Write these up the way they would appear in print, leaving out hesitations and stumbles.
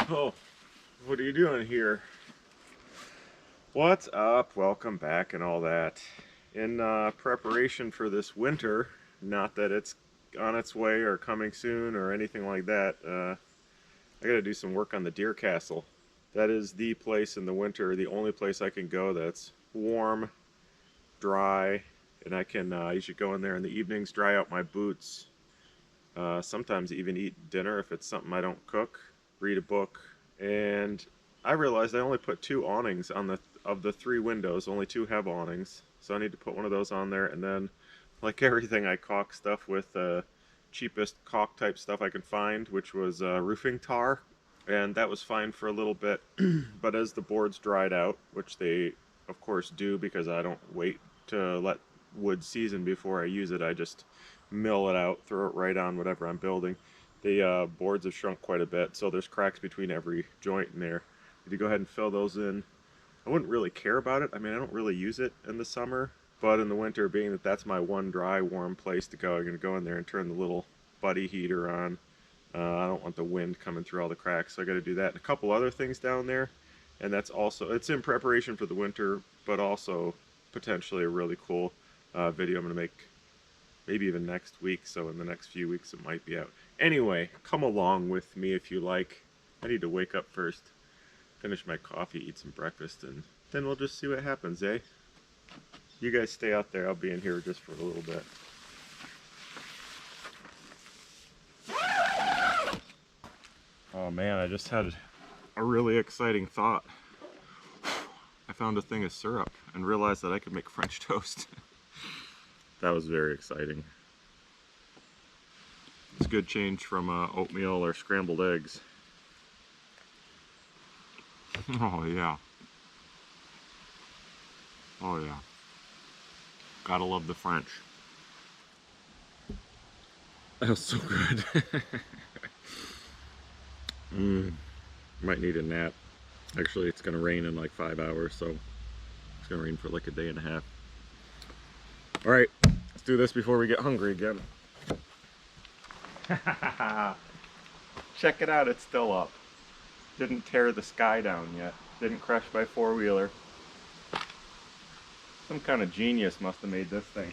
Oh, what are you doing here? What's up? Welcome back and all that. In preparation for this winter, not that it's on its way or coming soon or anything like that, I gotta do some work on the deer castle. That is the place in the winter, the only place I can go that's warm, dry, and I can usually go in there in the evenings, dry out my boots, sometimes even eat dinner if it's something I don't cook, read a book, and I realized I only put two awnings on the three windows. Only two have awnings, so I need to put one of those on there. And then, like everything, I caulk stuff with cheapest caulk type stuff I can find, which was roofing tar, and that was fine for a little bit. But as the boards dried out, which they of course do because I don't wait to let wood season before I use it, I just mill it out, throw it right on whatever I'm building. The boards have shrunk quite a bit, so there's cracks between every joint in there. If you go ahead and fill those in, I wouldn't really care about it. I mean, I don't really use it in the summer, but in the winter, being that that's my one dry, warm place to go, I'm going to go in there and turn the little buddy heater on. I don't want the wind coming through all the cracks, so I got to do that. And a couple other things down there, and that's also, it's in preparation for the winter, but also potentially a really cool video I'm going to make maybe even next week, so in the next few weeks it might be out. Anyway, come along with me if you like. I need to wake up first, finish my coffee, eat some breakfast, and then we'll just see what happens, eh? You guys stay out there, I'll be in here just for a little bit. Oh man, I just had a really exciting thought. I found a thing of syrup and realized that I could make French toast. That was very exciting. It's a good change from oatmeal or scrambled eggs. Oh yeah. Oh yeah. Gotta love the French. That was so good. Might need a nap. Actually, it's gonna rain in like 5 hours, so it's gonna rain for like a day and a half. All right, let's do this before we get hungry again. Check it out, it's still up. Didn't tear the sky down yet. Didn't crash my four-wheeler. Some kind of genius must have made this thing.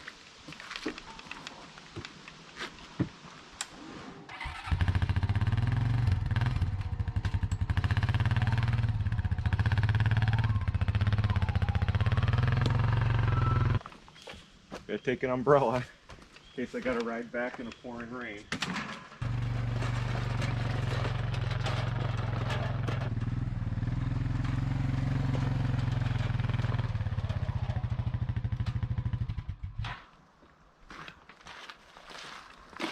Gotta take an umbrella in case I gotta ride back in a pouring rain.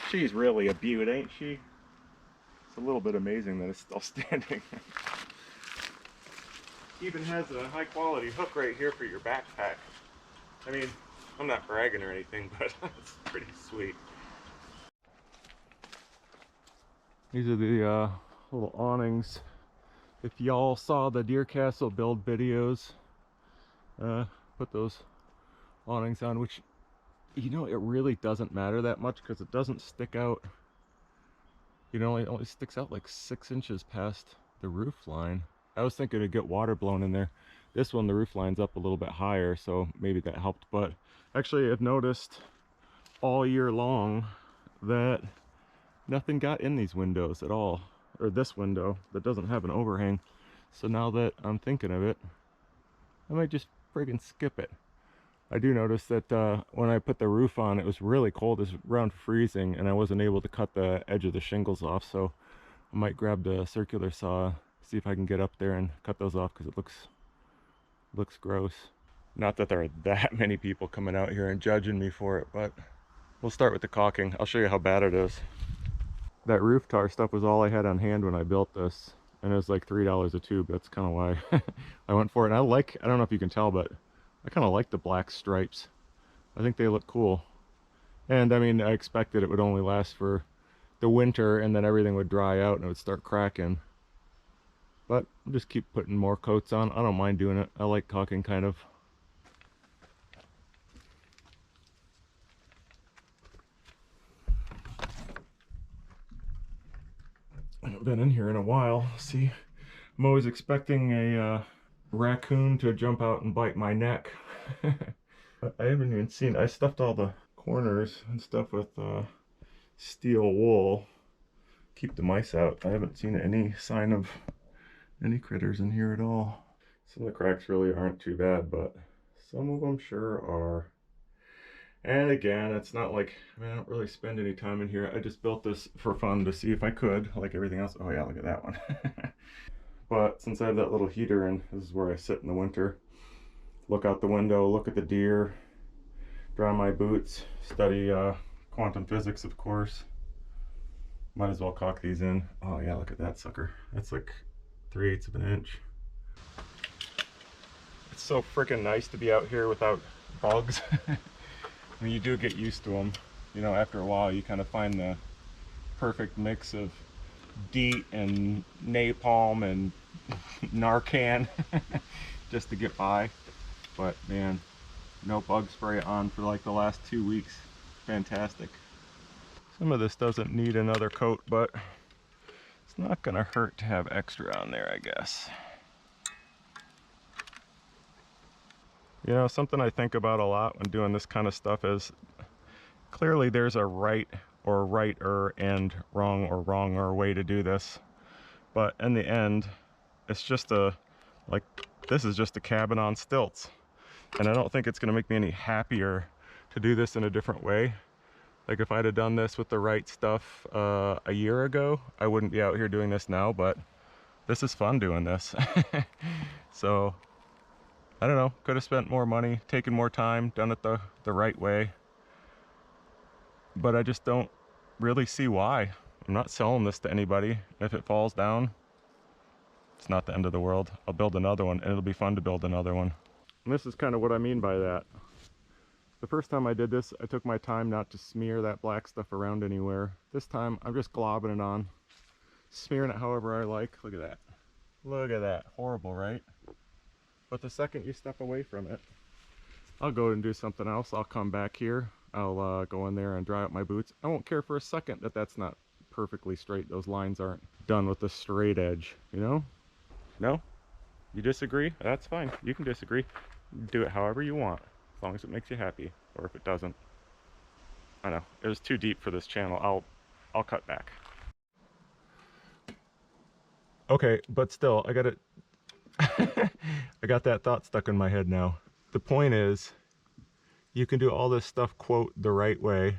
She's really a beaut, ain't she? It's a little bit amazing that it's still standing. Even has a high quality hook right here for your backpack. I mean, I'm not bragging or anything, but it's pretty sweet. These are the little awnings. If y'all saw the Deer Castle build videos, put those awnings on, which, you know, it really doesn't matter that much because it doesn't stick out. You know, it only sticks out like 6 inches past the roof line. I was thinking it'd get water blown in there. This one, the roof line's up a little bit higher, so maybe that helped. But actually, I've noticed all year long that nothing got in these windows at all, or this window that doesn't have an overhang. So now that I'm thinking of it, I might just friggin' skip it. I do notice that when I put the roof on, it was really cold. It was around freezing, and I wasn't able to cut the edge of the shingles off, so I might grab the circular saw, see if I can get up there and cut those off, because it looks gross. Not that there are that many people coming out here and judging me for it, but we'll start with the caulking. I'll show you how bad it is. That roof tar stuff was all I had on hand when I built this, and it was like $3 a tube. That's kind of why I went for it. And I don't know if you can tell, but I kind of like the black stripes. I think they look cool. And I mean, I expected it would only last for the winter and then everything would dry out and it would start cracking. But I'll just keep putting more coats on. I don't mind doing it. I like caulking kind of. I haven't been in here in a while. See, I'm always expecting a raccoon to jump out and bite my neck. I haven't even seen, I stuffed all the corners and stuff with steel wool. Keep the mice out. I haven't seen any sign of any critters in here at all. Some of the cracks really aren't too bad, but some of them sure are. And again, it's not like, I mean, I don't really spend any time in here. I just built this for fun to see if I could, like everything else. Oh yeah, look at that one. But since I have that little heater in, this is where I sit in the winter. Look out the window, look at the deer, dry my boots, study quantum physics, of course. Might as well caulk these in. Oh yeah, look at that sucker. That's like 3/8 of an inch. It's so freaking nice to be out here without bugs. I mean, you do get used to them. You know, after a while, you kind of find the perfect mix of DEET and napalm and Narcan just to get by. But man, no bug spray on for like the last 2 weeks. Fantastic. Some of this doesn't need another coat, but it's not gonna hurt to have extra on there, I guess. You know, something I think about a lot when doing this kind of stuff is clearly there's a right or righter and wrong or wronger way to do this. But in the end, it's just this is just a cabin on stilts. And I don't think it's gonna make me any happier to do this in a different way. Like if I'd have done this with the right stuff a year ago, I wouldn't be out here doing this now, but this is fun doing this. So, I don't know, could have spent more money, taken more time, done it the right way. But I just don't really see why. I'm not selling this to anybody. If it falls down, it's not the end of the world. I'll build another one, and it'll be fun to build another one. And this is kind of what I mean by that. The first time I did this, I took my time not to smear that black stuff around anywhere. This time, I'm just globbing it on. Smearing it however I like. Look at that. Look at that. Horrible, right? But the second you step away from it, I'll go and do something else. I'll come back here. I'll go in there and dry out my boots. I won't care for a second that that's not perfectly straight. Those lines aren't done with the straight edge, you know? No? You disagree? That's fine. You can disagree. Do it however you want. As long as it makes you happy, or if it doesn't. I know, it was too deep for this channel. I'll cut back. Okay, but still, I got it. I got that thought stuck in my head now. The point is, you can do all this stuff, quote, the right way,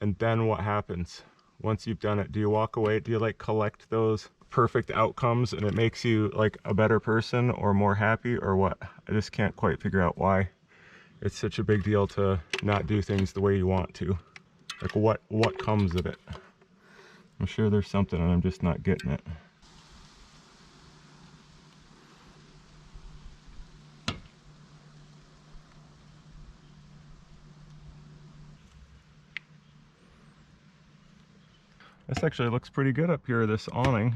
and then what happens? Once you've done it, do you walk away? Do you like collect those perfect outcomes and it makes you like a better person or more happy or what? I just can't quite figure out why it's such a big deal to not do things the way you want to. Like what comes of it? I'm sure there's something and I'm just not getting it. This actually looks pretty good up here, this awning.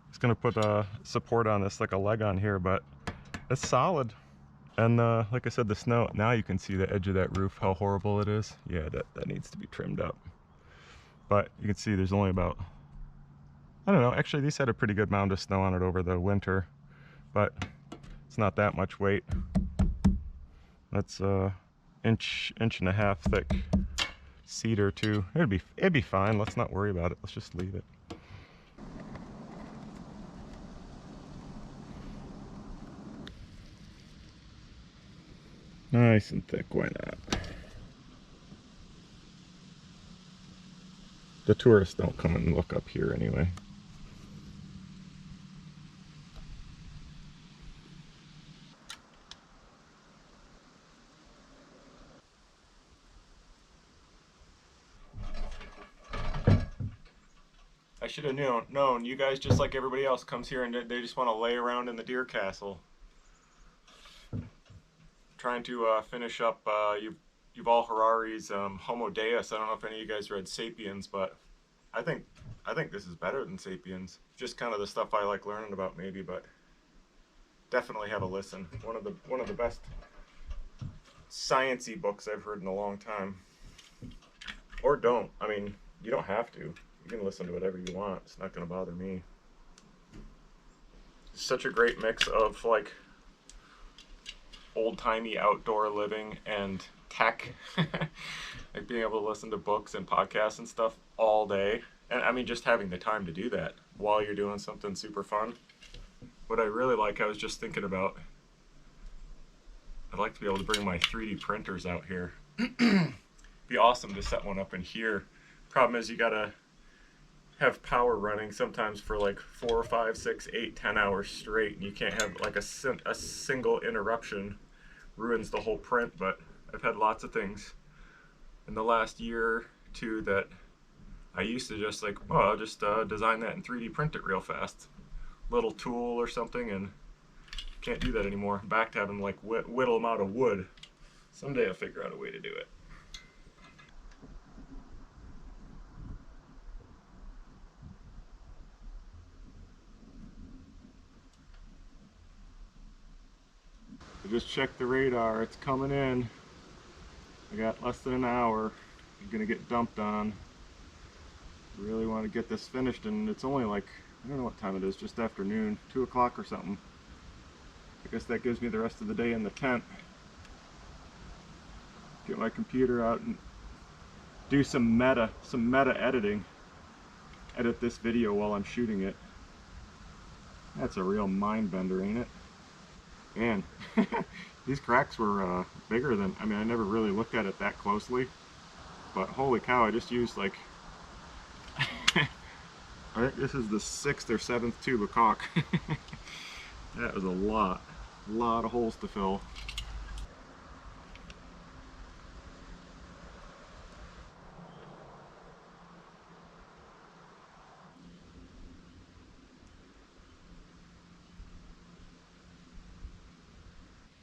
It's gonna put a support on this, like a leg on here, but it's solid. And like I said, the snow, now you can see the edge of that roof, how horrible it is. Yeah, that needs to be trimmed up. But you can see there's only about, I don't know, actually these had a pretty good mound of snow on it over the winter, but it's not that much weight. That's inch and a half thick cedar too. It'd be fine. Let's not worry about it. Let's just leave it. Nice and thick, why not? The tourists don't come and look up here anyway. I should have known. You guys, just like everybody else, comes here and they just want to lay around in the deer castle. Trying to finish up Yuval Harari's Homo Deus. I don't know if any of you guys read Sapiens, but I think this is better than Sapiens. Just kind of the stuff I like learning about, maybe, but definitely have a listen. One of the best sciencey books I've heard in a long time. Or don't. I mean, you don't have to. You can listen to whatever you want. It's not going to bother me. It's such a great mix of like old-timey outdoor living and tech. Like being able to listen to books and podcasts and stuff all day. And I mean, just having the time to do that while you're doing something super fun. What I really like, I was just thinking about, I'd like to be able to bring my 3D printers out here. Be awesome to set one up in here. Problem is you gotta have power running sometimes for like 4, 5, 6, 8, 10 hours straight, and you can't have like a single interruption ruins the whole print. But I've had lots of things in the last year or two that I used to just like, oh, I'll just design that and 3D print it real fast. Little tool or something, and can't do that anymore. Back to having like whittle them out of wood. Someday I'll figure out a way to do it. I just checked the radar. It's coming in. I got less than an hour. I'm gonna get dumped on. Really want to get this finished, and it's only like, I don't know what time it is, just afternoon, 2 o'clock or something. I guess that gives me the rest of the day in the tent. Get my computer out and do some meta editing. Edit this video while I'm shooting it. That's a real mind bender, ain't it? Man, these cracks were bigger than, I mean, I never really looked at it that closely, but holy cow, I just used like, I think this is the 6th or 7th tube of caulk. That was a lot of holes to fill.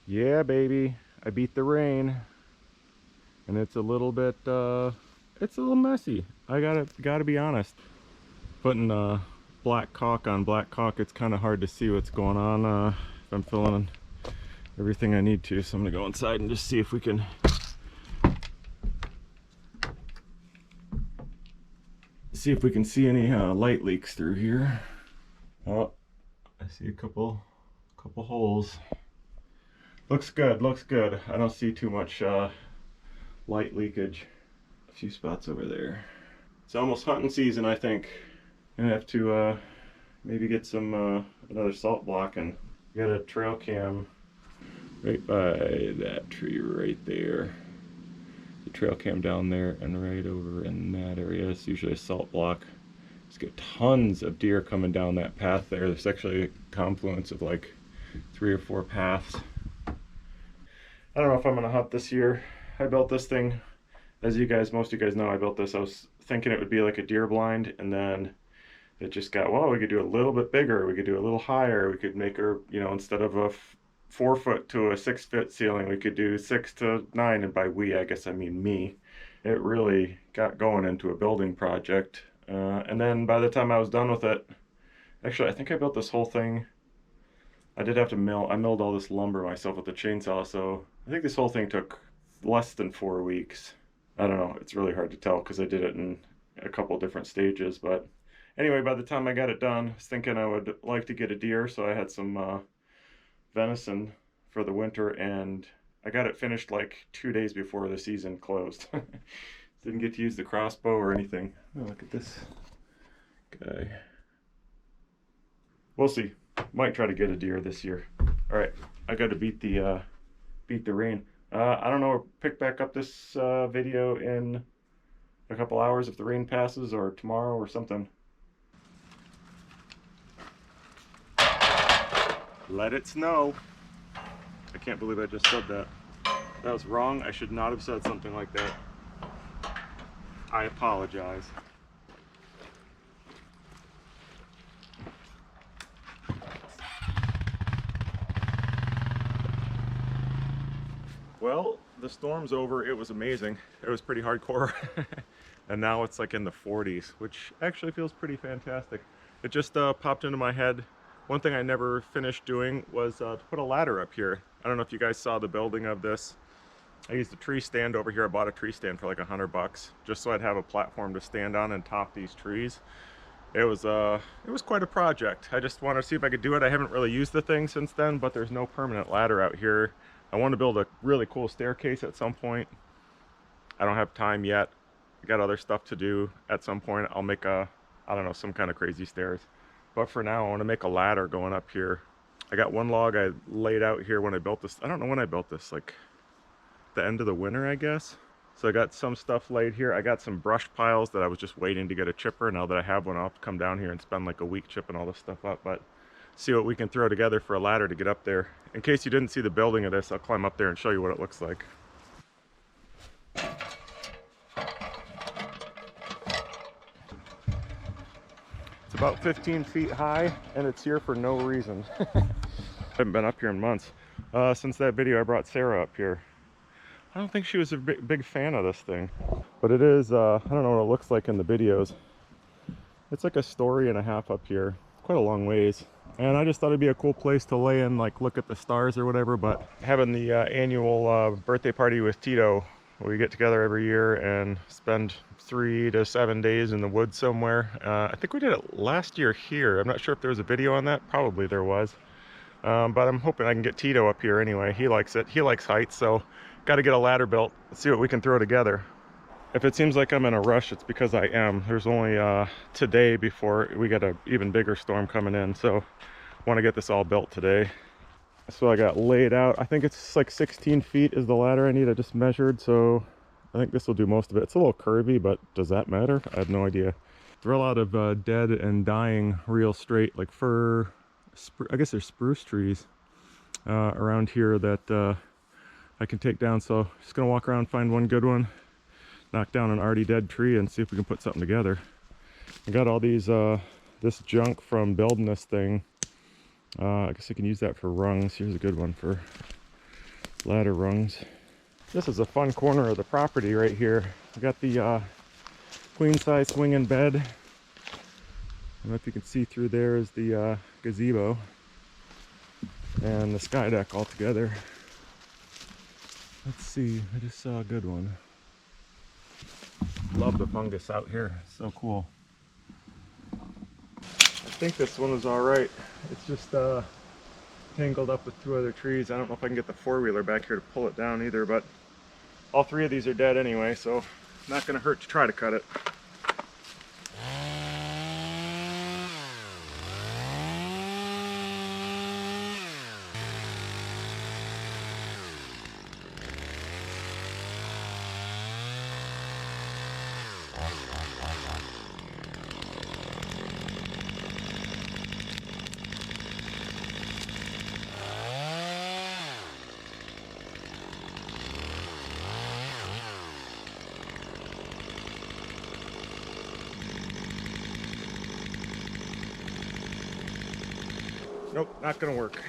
Yeah, baby, I beat the rain, and it's a little bit, it's a little messy. I gotta be honest. Putting black caulk on black caulk, it's kind of hard to see what's going on if I'm filling everything I need to. So I'm gonna go inside and just see if we can see any light leaks through here. Oh, I see a couple holes. Looks good, looks good. I don't see too much light leakage. A few spots over there. It's almost hunting season, I think. Gonna have to maybe get some another salt block and get a trail cam right by that tree right there. The trail cam down there and right over in that area. It's usually a salt block. Just get tons of deer coming down that path there. There's actually a confluence of like 3 or 4 paths. I don't know if I'm gonna hunt this year. I built this thing, as most of you guys know, I built this. I was thinking it would be like a deer blind, and then it just got, well, we could do a little bit bigger, we could do a little higher, we could make her, you know, instead of a 4-foot to a 6-foot ceiling, we could do 6 to 9, and by we, I guess I mean me. It really got going into a building project, and then by the time I was done with it, actually, I think I built this whole thing. I did have to I milled all this lumber myself with the chainsaw, so I think this whole thing took less than 4 weeks. I don't know, it's really hard to tell because I did it in a couple different stages, but anyway, by the time I got it done, I was thinking I would like to get a deer, so I had some venison for the winter, and I got it finished like 2 days before the season closed. Didn't get to use the crossbow or anything. Oh, look at this guy. We'll see. Might try to get a deer this year. All right, I got to beat the rain. I don't know. Pick back up this video in a couple hours if the rain passes, or tomorrow or something. Let it snow. I can't believe I just said that. That was wrong. I should not have said something like that. I apologize. Well, the storm's over. It was amazing. It was pretty hardcore. And now it's like in the 40s, which actually feels pretty fantastic. It just popped into my head. One thing I never finished doing was to put a ladder up here. I don't know if you guys saw the building of this. I used a tree stand over here. I bought a tree stand for like $100 just so I'd have a platform to stand on and top these trees. It was quite a project. I just wanted to see if I could do it. I haven't really used the thing since then, but there's no permanent ladder out here. I want to build a really cool staircase at some point. I don't have time yet. I got other stuff to do. At some point I'll make I don't know, some kind of crazy stairs. But for now I want to make a ladder going up here. I got one log I laid out here when I built this. I don't know when I built this, like the end of the winter, I guess. So I got some stuff laid here. I got some brush piles that I was just waiting to get a chipper. Now that I have one, I'll come down here and spend like a week chipping all this stuff up. But see what we can throw together for a ladder to get up there. In case you didn't see the building of this, I'll climb up there and show you what it looks like. It's about 15 feet high, and it's here for no reason. I haven't been up here in months. Since that video, I brought Sarah up here. I don't think she was a big fan of this thing, but it is, I don't know what it looks like in the videos. It's like a story and a half up here, quite a long ways. And I just thought it'd be a cool place to lay in, like look at the stars or whatever. But having the annual birthday party with Tito, we get together every year and spend 3 to 7 days in the woods somewhere. I think we did it last year here. I'm not sure if there was a video on that. Probably there was. But I'm hoping I can get Tito up here anyway. He likes it. He likes heights, so got to get a ladder built. Let's see what we can throw together. If it seems like I'm in a rush, it's because I am. There's only today before we got an even bigger storm coming in, so I want to get this all built today. So I got laid out. I think it's like 16 feet is the ladder I need. I just measured, so I think this will do most of it. It's a little curvy, but does that matter? I have no idea. There are a lot of dead and dying real straight, like fir, I guess there's spruce trees around here that I can take down. So just gonna walk around, find one good one, knock down an already dead tree, and see if we can put something together. I got all these this junk from building this thing. I guess I can use that for rungs. Here's a good one for ladder rungs. This is a fun corner of the property right here. I got the queen size swing in bed. I don't know if you can see through there is the gazebo and the sky deck all together. Let's see, I just saw a good one. Love the fungus out here, it's so cool. I think this one was all right. It's just tangled up with 2 other trees. I don't know if I can get the 4-wheeler back here to pull it down either, but all 3 of these are dead anyway, so not gonna hurt to try to cut it. Nope, not gonna work.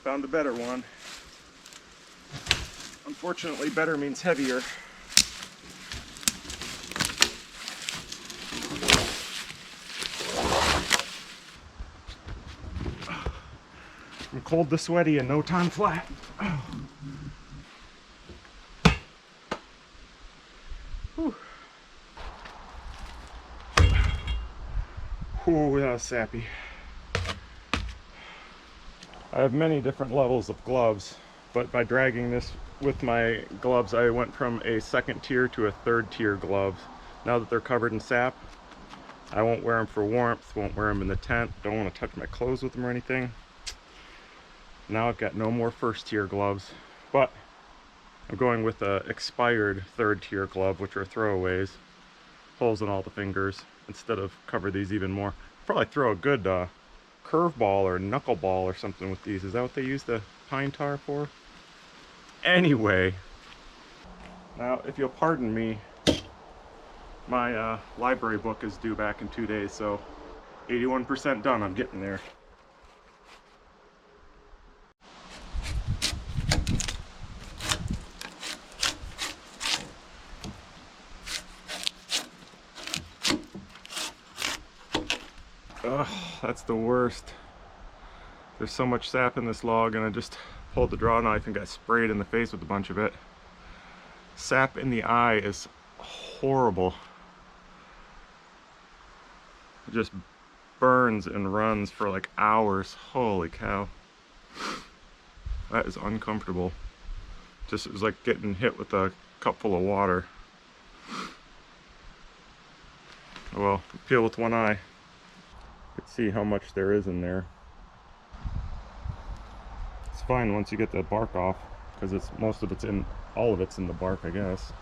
Found a better one. Unfortunately, better means heavier. From cold to sweaty and no time flat. Whew. Ooh, that was sappy. I have many different levels of gloves, but by dragging this with my gloves, I went from a 2nd tier to a 3rd tier gloves. Now that they're covered in sap, I won't wear them for warmth, won't wear them in the tent, don't want to touch my clothes with them or anything. Now I've got no more 1st tier gloves, but I'm going with a expired 3rd tier glove, which are throwaways. Holes in all the fingers, instead of cover these even more. Probably throw a good curveball or knuckleball or something with these. Is that what they use the pine tar for? Anyway, now if you'll pardon me, my library book is due back in 2 days, so 81% done. I'm getting there. Ugh, that's the worst. There's so much sap in this log, and I just pulled the draw knife and got sprayed in the face with a bunch of it. Sap in the eye is horrible. It just burns and runs for like hours. Holy cow. That is uncomfortable. Just, it was like getting hit with a cup full of water. Oh well, peel with one eye. You can see how much there is in there. It's fine once you get the bark off, because it's most of it's in, all of it's in the bark, I guess.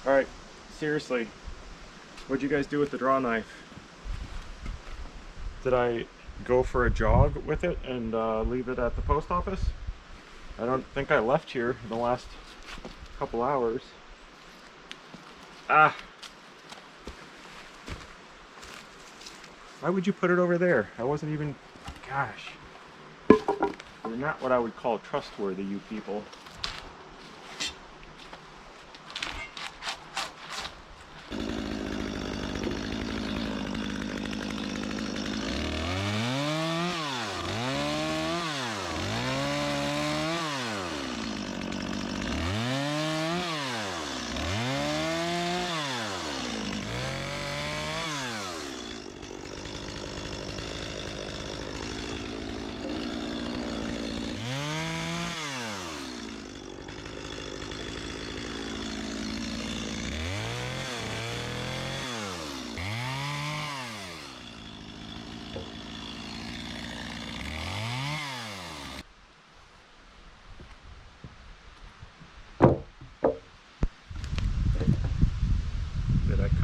Alright, seriously, what'd you guys do with the draw knife? Did I go for a jog with it and leave it at the post office? I don't think I left here in the last couple hours. Ah! Why would you put it over there? I wasn't even... Gosh. You're not what I would call trustworthy, you people.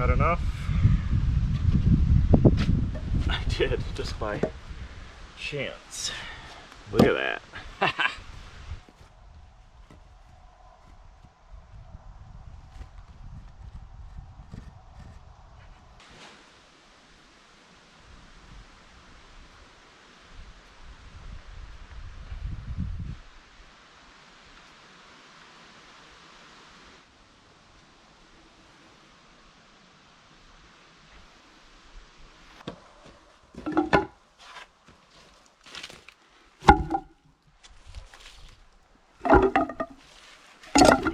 cut enough? I did, just by chance. Look at that.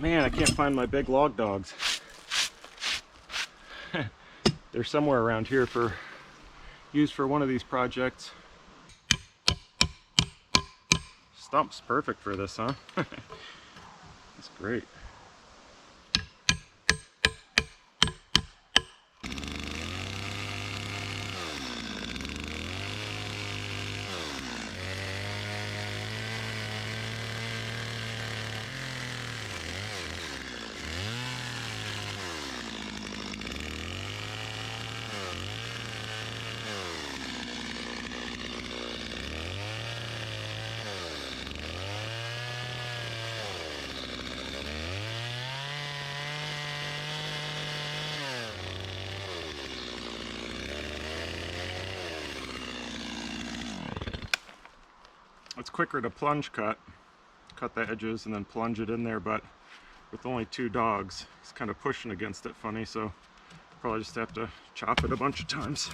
Man, I can't find my big log dogs. They're somewhere around here for used for one of these projects. Stump's perfect for this, huh? That's great. It's quicker to plunge cut the edges and then plunge it in there, but with only 2 dogs, it's kind of pushing against it funny, so probably just have to chop it a bunch of times.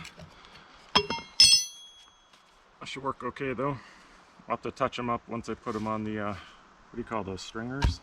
That should work okay though. I'll have to touch them up once I put them on the, what do you call those, stringers?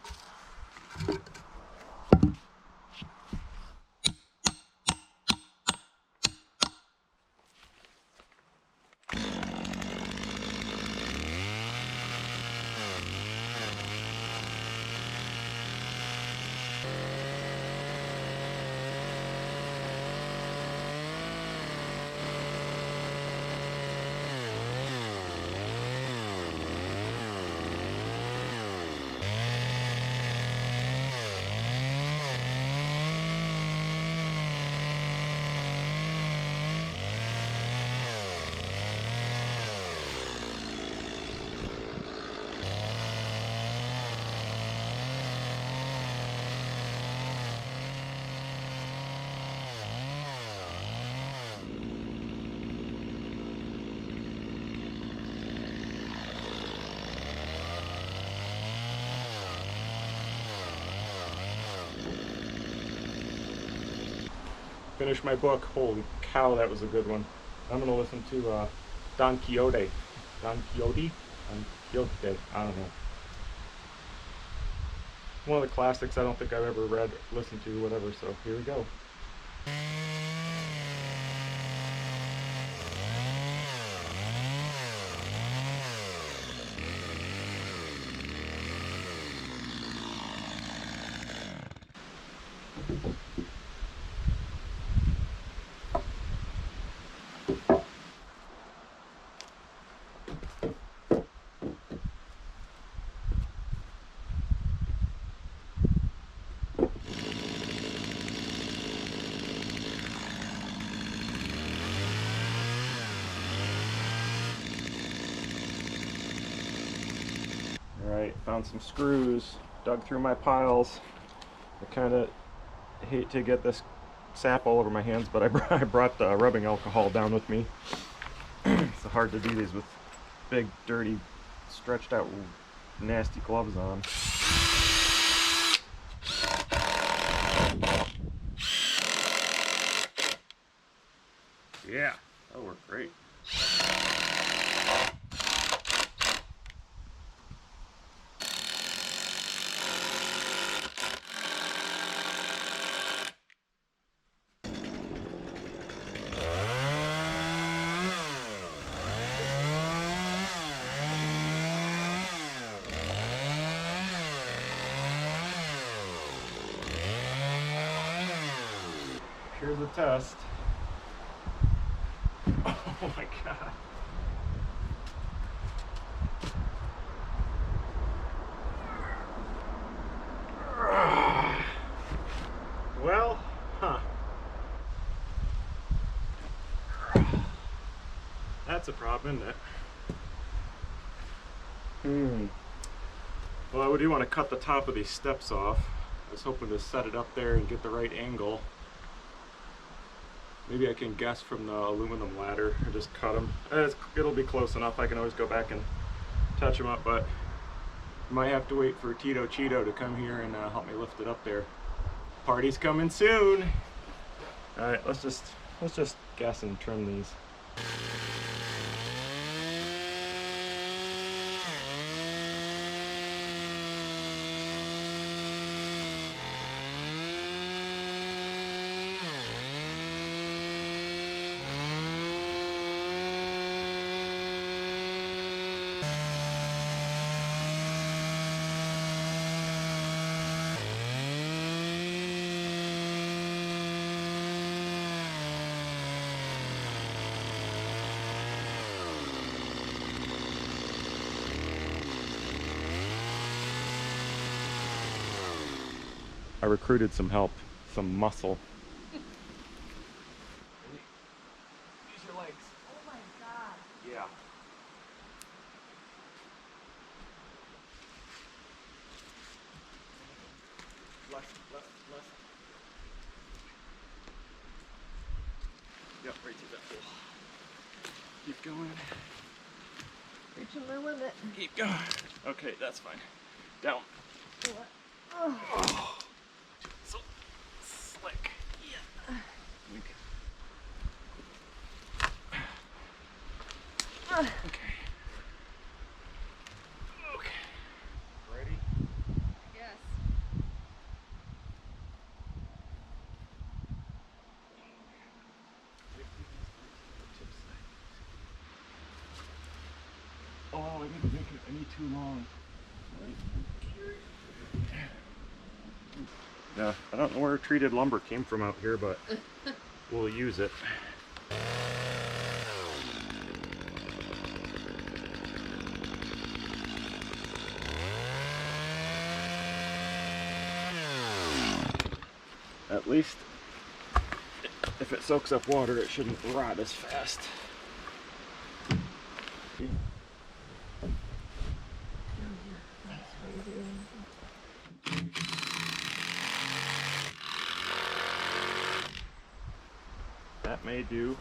Finish my book. Holy cow, that was a good one. I'm gonna listen to Don Quixote. Don Quixote? Don Quixote. I don't know. One of the classics I don't think I've ever read, listened to, whatever, so here we go. Alright, found some screws, dug through my piles. I kind of hate to get this sap all over my hands, but I brought rubbing alcohol down with me. It's hard to do these with big, dirty, stretched out, nasty gloves on. Yeah, that'll work great. Here's a test. Oh my god. Well, huh. that's a problem, isn't it? Well, I do want to cut the top of these steps off. I was hoping to set it up there and get the right angle. Maybe I can guess from the aluminum ladder or just cut them. It'll be close enough. I can always go back and touch them up, but I might have to wait for Tito Cheeto to come here and help me lift it up there. Party's coming soon. All right, let's just guess and trim these. I recruited some help, some muscle. Use your legs. Oh my god. Yeah. Left. Yep, right to that hole. Keep going. Reaching my limit. Keep going. Okay, that's fine. Down. What? Oh. Oh. So slick. Yeah. Wink. Okay. Okay. Ready? Yes. Oh, I didn't make it any too long. Yeah, I don't know where treated lumber came from out here, but we'll use it. At least if it soaks up water, it shouldn't rot as fast. That may do.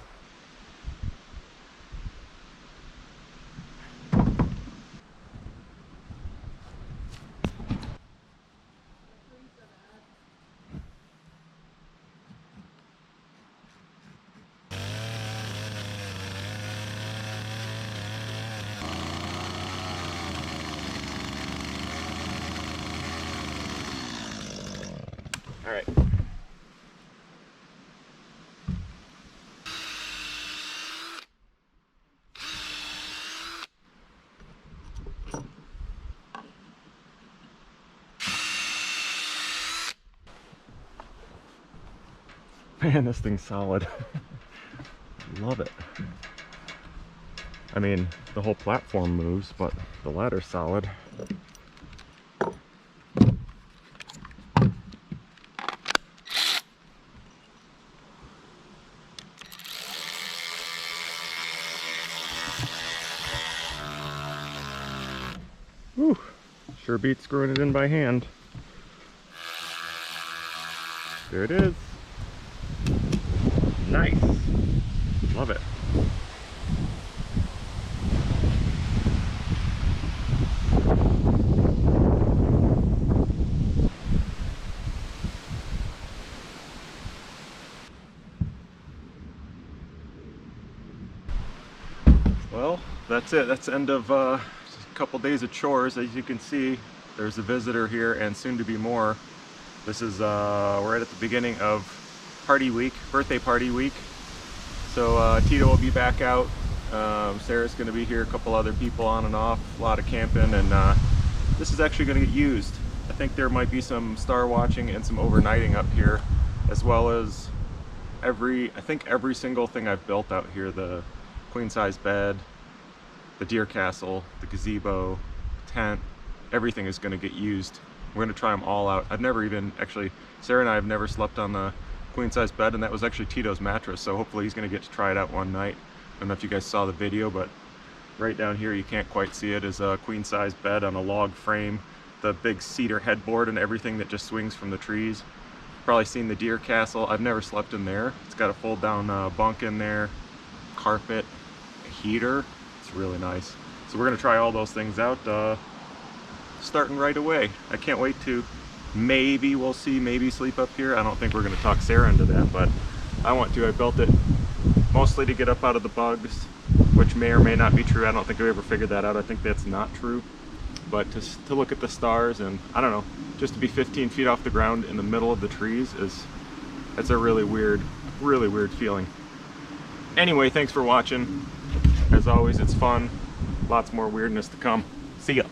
All right. Man, this thing's solid. Love it. I mean, the whole platform moves, but the ladder's solid. Whew, sure beats screwing it in by hand. There it is. Nice. Love it. Well, that's it. That's the end of a couple days of chores. As you can see, there's a visitor here and soon to be more. This is we're right at the beginning of party week, birthday party week. So Tito will be back out. Sarah's going to be here, a couple other people on and off, a lot of camping, and this is actually going to get used. I think there might be some star watching and some overnighting up here, as well as every single thing I've built out here, the queen size bed, the deer castle, the gazebo, tent, everything is going to get used. We're going to try them all out. I've never even, actually, Sarah and I have never slept on the queen size bed, and that was actually Tito's mattress, so hopefully he's going to get to try it out one night. don't know if you guys saw the video, but right down here, you can't quite see it, is a queen size bed on a log frame, the big cedar headboard and everything that just swings from the trees. Probably seen the deer castle. I've never slept in there. It's got a fold down bunk in there, carpet, a heater. It's really nice. So we're gonna try all those things out starting right away. I can't wait to, maybe we'll see, maybe sleep up here. I don't think we're gonna talk Sarah into that, but I want to. I built it mostly to get up out of the bugs, which may or may not be true. I don't think I ever figured that out. I think that's not true. But to look at the stars, and I don't know, just to be 15 feet off the ground in the middle of the trees it's a really weird feeling. Anyway, thanks for watching. As always, it's fun. Lots more weirdness to come. See ya.